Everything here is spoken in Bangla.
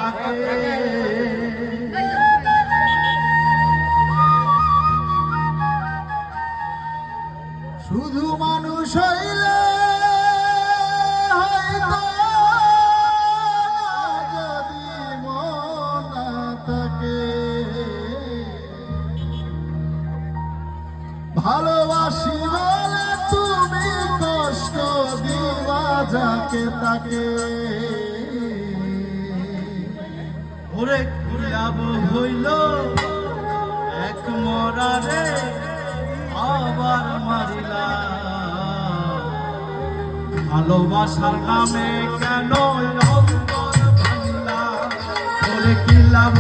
তাকে শুধু মানুষ হইলে হয়তো যদি মন না থাকে ভালোবাসি বলে তুমি কষ্ট দিবা যাকে তাকে ওরে কিলাব হইল এক মরারে আবার মারিলা ভালোবাসার নামে কেন অন্তর ভাঙিলা ওরে কিলাব